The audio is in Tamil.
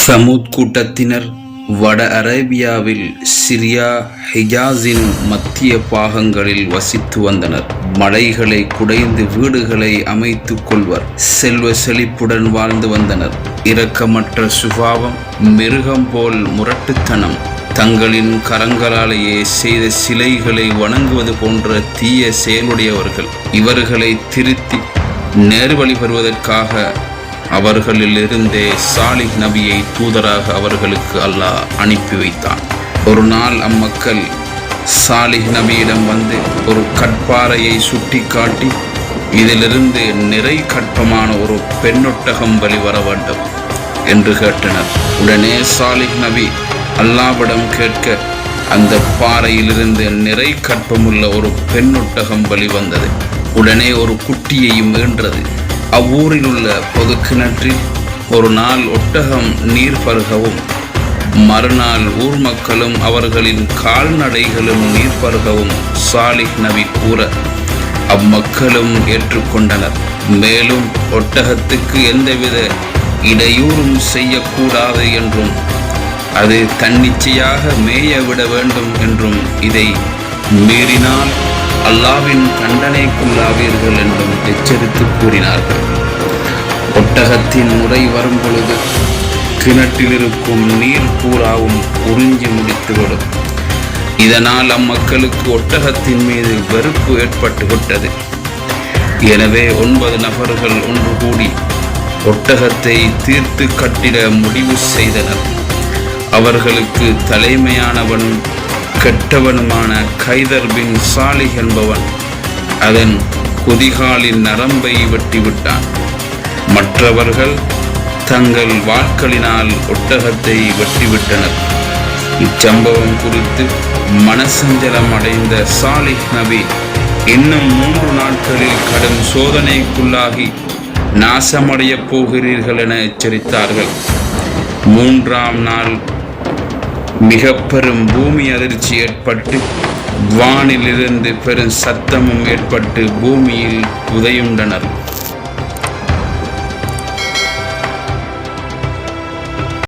சமூத் கூட்டத்தினர் வட அரேபியாவில் சிரியா ஹிஜாஸின் மத்திய பாகங்களில் வசித்து வந்தனர். மலைகளை குடைந்து வீடுகளை அமைத்துக் கொள்வர். செல்வ செழிப்புடன் வாழ்ந்து வந்தனர். இரக்கமற்ற சுபாவம், மிருகம் போல் முரட்டுத்தனம், தங்களின் கரங்களாலேயே செய்த சிலைகளை வணங்குவது போன்ற தீய செயலுடையவர்கள். இவர்களை திருத்தி நேர்வழி பெறுவதற்காக அவர்களிலிருந்தே சாலிஹ் நபியை தூதராக அவர்களுக்கு அல்லாஹ் அனுப்பி வைத்தான். ஒரு நாள் அம்மக்கள் சாலிஹ் நபியிடம் வந்து ஒரு கற்பாறையை சுட்டி காட்டி, இதிலிருந்து நிறை கற்பமான ஒரு பெண்ணொட்டகம் வெளிவர வேண்டும் என்று கேட்டனர். உடனே சாலிஹ் நபி அல்லாஹ்விடம் கேட்க அந்த பாறையிலிருந்து நிறை கற்பமுள்ள ஒரு பெண்ணொட்டகம் வெளிவந்தது. உடனே ஒரு குட்டியையும் ஈன்றது. அவ்வூரில் உள்ள பொது கிணற்றில் ஒரு நாள் ஒட்டகம் நீர் பருகவும், மறுநாள் ஊர் மக்களும் அவர்களின் கால்நடைகளும் நீர் பருகவும் சாலிஹ் நபி கூற அம்மக்களும் ஏற்றுக்கொண்டனர். மேலும் ஒட்டகத்துக்கு எந்தவித இடையூறும் செய்யக்கூடாது என்றும், அது தன்னிச்சையாக மேய விட வேண்டும் என்றும், இதை மீறினால் அல்லாவின் தண்டனைக்குள்ளாவீர்கள் என்றும் எச்சரித்து கூறினார்கள். ஒட்டகத்தின் முறை வரும் பொழுது கிணற்றில் இருக்கும் நீர் பூராவும் உறிஞ்சி முடித்துவிடும். இதனால் அம்மக்களுக்கு ஒட்டகத்தின் மீது வெறுப்பு ஏற்பட்டு விட்டது. எனவே 9 நபர்கள் ஒன்று கூடி ஒட்டகத்தை தீர்த்து கட்டிட முடிவு செய்தனர். அவர்களுக்கு தலைமையானவன் கெட்டவனுமான கைதர் பின் சாலிஹ் என்பவன் அதன் குதிகாலின் நரம்பை வெட்டிவிட்டான். மற்றவர்கள் தங்கள் வாட்களினால் ஒட்டகத்தை வெட்டிவிட்டனர். இச்சம்பவம் குறித்து மனசஞ்சலம் அடைந்த சாலிஹ் நபி இன்னும் 3 நாட்களில் கடும் சோதனைக்குள்ளாகி நாசமடையப் போகிறீர்கள் என எச்சரித்தார்கள். 3ஆம் நாள் மிக பெரும் பூமி அதிர்ச்சி ஏற்பட்டு வானிலிருந்து பெரும் சத்தமும் ஏற்பட்டு பூமியில் புதையுண்டனர்.